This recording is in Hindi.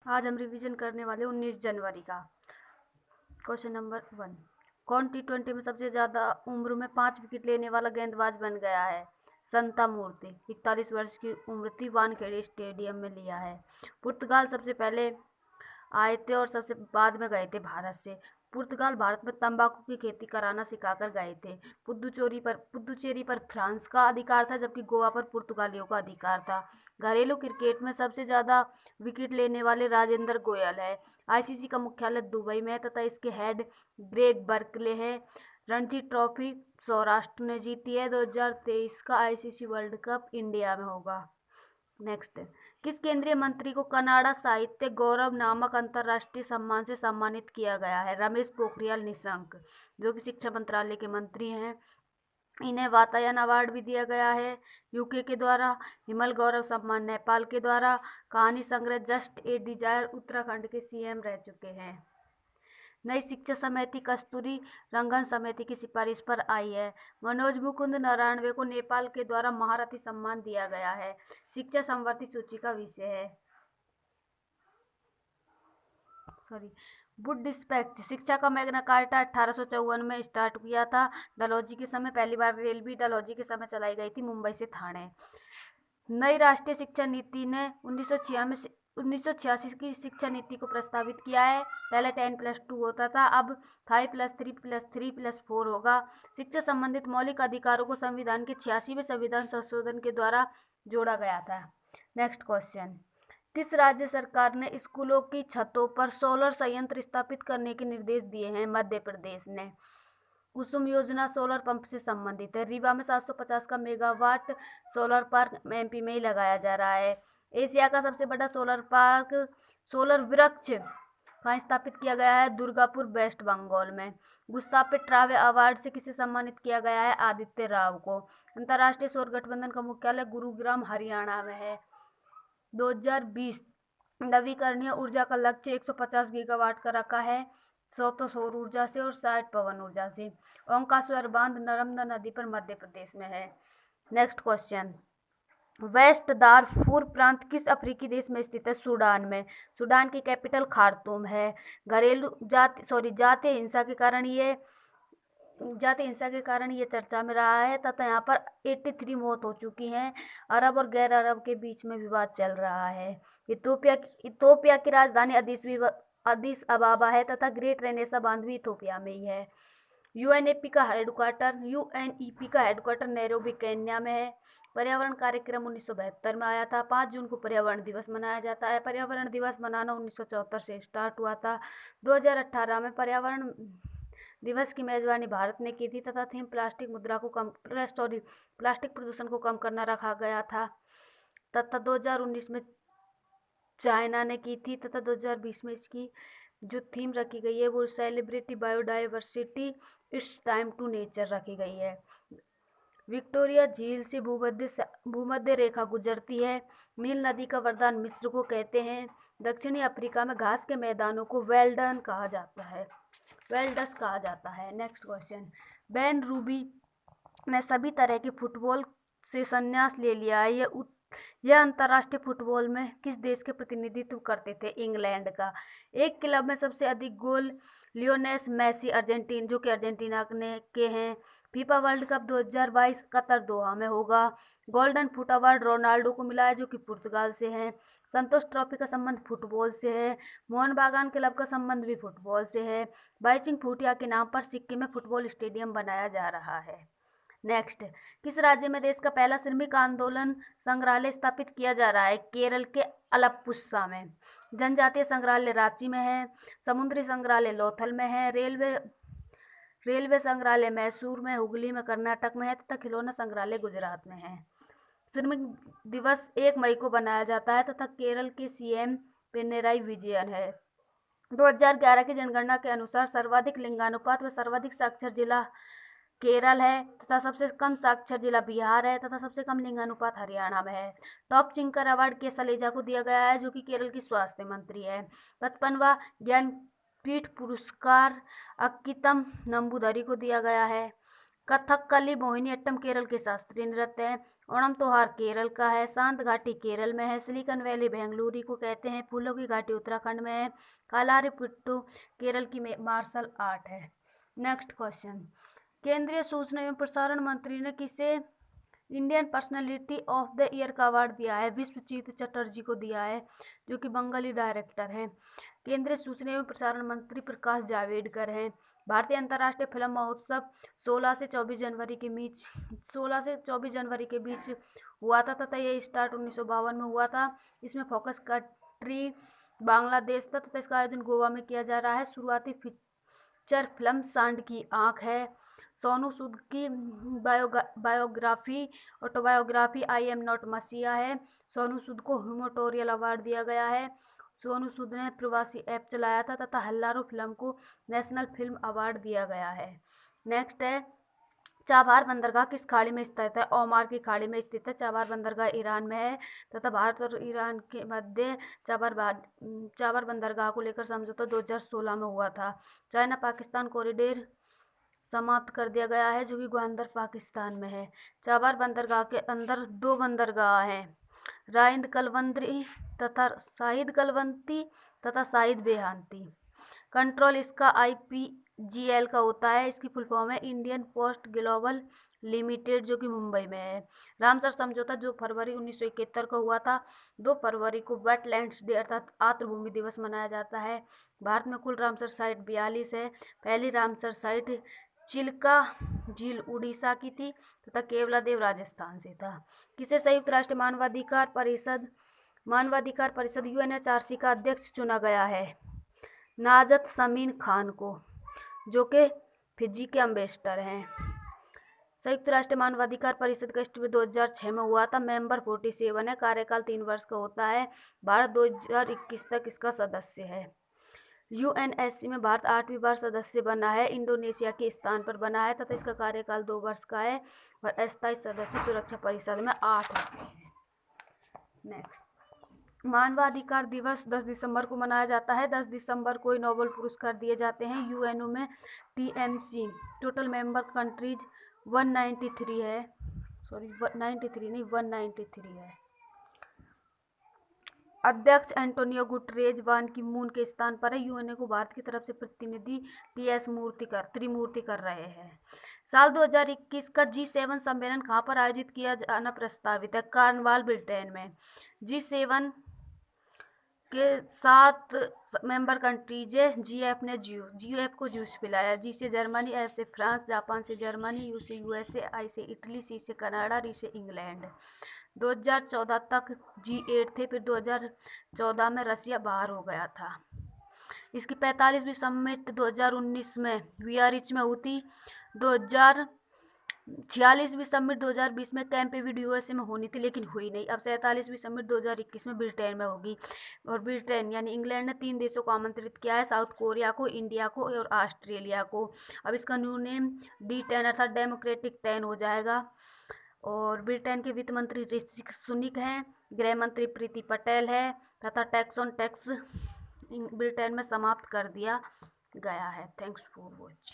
आज हम रिवीजन करने वाले 19 जनवरी का। क्वेश्चन नंबर 1, कौन T20 में सबसे ज़्यादा उम्र में 5 विकेट लेने वाला गेंदबाज बन गया है? संता मूर्ति, 41 वर्ष की उम्र थी, वानखेड़े स्टेडियम में लिया है। पुर्तगाल सबसे पहले आए थे और सबसे बाद में गए थे भारत से। पुर्तगाल भारत में तंबाकू की खेती कराना सिखाकर गए थे। पुद्दुचेरी पर फ्रांस का अधिकार था, जबकि गोवा पर पुर्तगालियों का अधिकार था। घरेलू क्रिकेट में सबसे ज़्यादा विकेट लेने वाले राजेंद्र गोयल है। आईसीसी का मुख्यालय दुबई में है तथा इसके हेड ग्रेग बर्कले है। रणजी ट्रॉफी सौराष्ट्र ने जीती है। 2023 का आईसीसी वर्ल्ड कप इंडिया में होगा। नेक्स्ट, किस केंद्रीय मंत्री को कनाडा साहित्य गौरव नामक अंतर्राष्ट्रीय सम्मान से सम्मानित किया गया है? रमेश पोखरियाल निशंक, जो कि शिक्षा मंत्रालय के मंत्री हैं। इन्हें वातायन अवार्ड भी दिया गया है यूके के द्वारा। हिमल गौरव सम्मान नेपाल के द्वारा। कहानी संग्रह जस्ट ए डिजायर उत्तराखंड के सीएम रह चुके हैं। नई शिक्षा समिति कस्तूरी रंगन समिति की सिफारिश पर आई है। मनोज मुकुंद नराणवे को नेपाल के द्वारा महारथी सम्मान दिया गया है। शिक्षा समवर्ती सूची का विषय है। वुड डिस्पैच, शिक्षा का मैग्ना कार्टा 1854 में स्टार्ट किया था। डलहौजी के समय पहली बार रेल भी डलहौजी के समय चलाई गई थी, मुंबई से थाने। नई राष्ट्रीय शिक्षा नीति ने 1986 की शिक्षा नीति को प्रस्तावित किया है। पहले 10+2 होता था, अब 5+3+3+4 होगा। शिक्षा संबंधित मौलिक अधिकारों को संविधान के 86वें संविधान संशोधन के द्वारा जोड़ा गया था। नेक्स्ट क्वेश्चन, किस राज्य सरकार ने स्कूलों की छतों पर सोलर संयंत्र स्थापित करने के निर्देश दिए हैं? मध्य प्रदेश ने। कुसुम योजना सोलर पंप से संबंधित है। रीवा में 750 का मेगावाट सोलर पार्क एमपी में ही लगाया जा रहा है। एशिया का सबसे बड़ा सोलर वृक्ष कहाँ स्थापित किया गया है? दुर्गापुर, वेस्ट बंगाल में। गुस्ताफ ट्रावे अवार्ड से किसे सम्मानित किया गया है? आदित्य राव को। अंतर्राष्ट्रीय सौर गठबंधन का मुख्यालय गुरुग्राम हरियाणा में है। 2020 नवीकरणीय ऊर्जा का लक्ष्य 150 गीगावाट का रखा है। 100 तो सौर ऊर्जा से और 60 पवन ऊर्जा से। ओंकारेश्वर बांध नर्मदा नदी पर मध्य प्रदेश में है। नेक्स्ट क्वेश्चन, वेस्ट दारफूर प्रांत किस अफ्रीकी देश में स्थित है? सूडान में। सूडान की कैपिटल खार्तूम है। जातीय हिंसा के कारण ये चर्चा में रहा है तथा यहाँ पर 83 मौत हो चुकी हैं। अरब और गैर अरब के बीच में विवाद चल रहा है। इथोपिया की राजधानी अदिस अबाबा है तथा ग्रेट रेनेसा बांध भी इथोपिया में ही है। यूएनईपी का हेडक्वार्टर नैरोबी केन्या में है। पर्यावरण कार्यक्रम 1972 में आया था। 5 जून को पर्यावरण दिवस मनाया जाता है। पर्यावरण दिवस मनाना 1974 से स्टार्ट हुआ था। 2018 में पर्यावरण दिवस की मेजबानी भारत ने की थी तथा थीम प्लास्टिक प्रदूषण को कम करना रखा गया था तथा 2019 में चाइना ने की थी तथा 2020 में इसकी जो थीम रखी गई है वो celebrity biodiversity it's time to nature रखी गई है। विक्टोरिया झील से भूमध्य रेखा गुजरती है। नील नदी का वरदान मिस्र को कहते हैं। दक्षिणी अफ्रीका में घास के मैदानों को वेल्डस कहा जाता है। नेक्स्ट क्वेश्चन, बेन रूबी ने सभी तरह के फुटबॉल से संन्यास ले लिया है। यह अंतर्राष्ट्रीय फुटबॉल में किस देश के प्रतिनिधित्व करते थे? इंग्लैंड का। एक क्लब में सबसे अधिक गोल लियोनेल मेसी जो कि अर्जेंटीना के हैं। फीफा वर्ल्ड कप 2022 कतर दोहा में होगा। गोल्डन फुट अवार्ड रोनाल्डो को मिला है, जो कि पुर्तगाल से है। संतोष ट्रॉफी का संबंध फुटबॉल से है। मोहन बागान क्लब का संबंध भी फुटबॉल से है। बाईचुंग भूटिया के नाम पर सिक्किम में फुटबॉल स्टेडियम बनाया जा रहा है। नेक्स्ट, किस राज्य में देश का पहला श्रमिक आंदोलन संग्रहालय स्थापित किया जा रहा है? केरल के अलप्पुझा में। जनजातीय संग्रहालय रांची में है। समुद्री संग्रहालय लोथल में है। रेलवे संग्रहालय मैसूर में, हुगली में कर्नाटक में है तथा खिलौना संग्रहालय गुजरात में है। श्रमिक दिवस 1 मई को बनाया जाता है तथा केरल के सीएम पिनराई विजयन है। 2011 की जनगणना के अनुसार सर्वाधिक लिंगानुपात व सर्वाधिक साक्षर जिला केरल है तथा सबसे कम साक्षर जिला बिहार है तथा सबसे कम लिंगानुपात हरियाणा में है। टॉप चिंकर अवार्ड के सलेजा को दिया गया है, जो कि केरल की स्वास्थ्य मंत्री है। 55वां ज्ञानपीठ पुरस्कार अक्कीतम नंबूदरी को दिया गया है। कथकली मोहिनीअट्टम केरल के शास्त्रीय नृत्य है। ओणम त्योहार केरल का है। शांत घाटी केरल में है। सिलिकन वैली बेंगलुरु को कहते हैं। फूलों की घाटी उत्तराखंड में है। कालारिपिट्टू केरल की मार्शल आर्ट है। नेक्स्ट क्वेश्चन, केंद्रीय सूचना एवं प्रसारण मंत्री ने किसे Indian personality of the year का अवार्ड दिया है? विश्वजीत चटर्जी को दिया है, जो कि बंगाली डायरेक्टर हैं। केंद्रीय सूचना एवं प्रसारण मंत्री प्रकाश जावड़ेकर हैं। भारतीय अंतर्राष्ट्रीय फिल्म महोत्सव 16 से 24 जनवरी के बीच हुआ था तथा ये स्टार्ट 1952 में हुआ था। इसमें फोकस कंट्री बांग्लादेश था तथा इसका आयोजन गोवा में किया जा रहा है। शुरुआती फीचर फिल्म सांड की आंख है। सोनू सूद की ऑटोबायोग्राफी आई एम नॉट मसीहा है। सोनू सूद को ह्यूमेटोरियल अवार्ड दिया गया है। सोनू सूद ने प्रवासी ऐप चलाया था तथा हल्लारो फिल्म को नेशनल फिल्म अवार्ड दिया गया है। नेक्स्ट है, चाबहार बंदरगाह किस खाड़ी में स्थित है? ओमान की खाड़ी में स्थित है। चाबहार बंदरगाह ईरान में है तथा भारत और ईरान के मध्य चाबहार बंदरगाह को लेकर समझौता 2016 में हुआ था। चाइना पाकिस्तान कॉरिडोर समाप्त कर दिया गया है, जो कि ग्वादर पाकिस्तान में है। चाबहार बंदरगाह के अंदर 2 बंदरगाह हैं, राहिंद कलवंती तथा शाहिद बेहांती। कंट्रोल इसका IPGL का होता है। इसकी फुल फॉर्म है इंडियन पोस्ट ग्लोबल लिमिटेड, जो कि मुंबई में है। रामसर समझौता जो फरवरी 1971 को हुआ था। 2 फरवरी को वेटलैंड्स डे अर्थात आर्द्रभूमि दिवस मनाया जाता है। भारत में कुल रामसर साइट 42 है। पहली रामसर साइट चिल्का झील उड़ीसा की थी तथा केवलादेव राजस्थान से था। किसे संयुक्त राष्ट्र मानवाधिकार परिषद UNHRC का अध्यक्ष चुना गया है? नाजत समीन खान को, जो कि फिजी के एम्बेसडर हैं। संयुक्त राष्ट्र मानवाधिकार परिषद का एस्टिमेट 2006 में हुआ था। मेंबर 47 है। कार्यकाल 3 वर्ष का होता है। भारत 2021 तक इसका सदस्य है। UNSC में भारत 8वीं बार सदस्य बना है। इंडोनेशिया के स्थान पर बना है तथा इसका कार्यकाल 2 वर्ष का है और अस्थायी सदस्य सुरक्षा परिषद में 8 होते हैं। नेक्स्ट, मानवाधिकार दिवस 10 दिसंबर को मनाया जाता है। 10 दिसंबर को नोबेल पुरस्कार दिए जाते हैं। UNO में TMC टोटल मेंबर कंट्रीज 193 है। 193 है। अध्यक्ष एंटोनियो गुटरेज वान की मून के स्थान पर है। UNO को भारत की तरफ से प्रतिनिधि त्रिमूर्ति कर रहे हैं। साल 2021 का G7 सम्मेलन कहाँ पर आयोजित किया जाना प्रस्तावित है? कार्नवाल, ब्रिटेन में। G7 के 7 मेंबर कंट्रीज है। GF ने GF को जूस पिलाया। G से जर्मनी, F से फ्रांस, जापान से जर्मनी, U से USA, I से इटली, C से कनाडा, R से इंग्लैंड। 2014 तक G8 थे, फिर 2014 में रसिया बाहर हो गया था। इसकी 45वीं समिट 2019 में बियारिट्ज में हुई थी। 46वीं समिट 2020 में कैंप डेविड USA में होनी थी, लेकिन हुई नहीं। अब 47वीं समिट 2021 में ब्रिटेन में होगी। और ब्रिटेन यानी इंग्लैंड ने 3 देशों को आमंत्रित किया है, साउथ कोरिया को, इंडिया को और ऑस्ट्रेलिया को। अब इसका न्यू नेम D10 अर्थात डेमोक्रेटिक 10 हो जाएगा। और ब्रिटेन के वित्त मंत्री ऋषि सुनक हैं, गृह मंत्री प्रीति पटेल है तथा टैक्स ऑन टैक्स ब्रिटेन में समाप्त कर दिया गया है। Thanks for watching.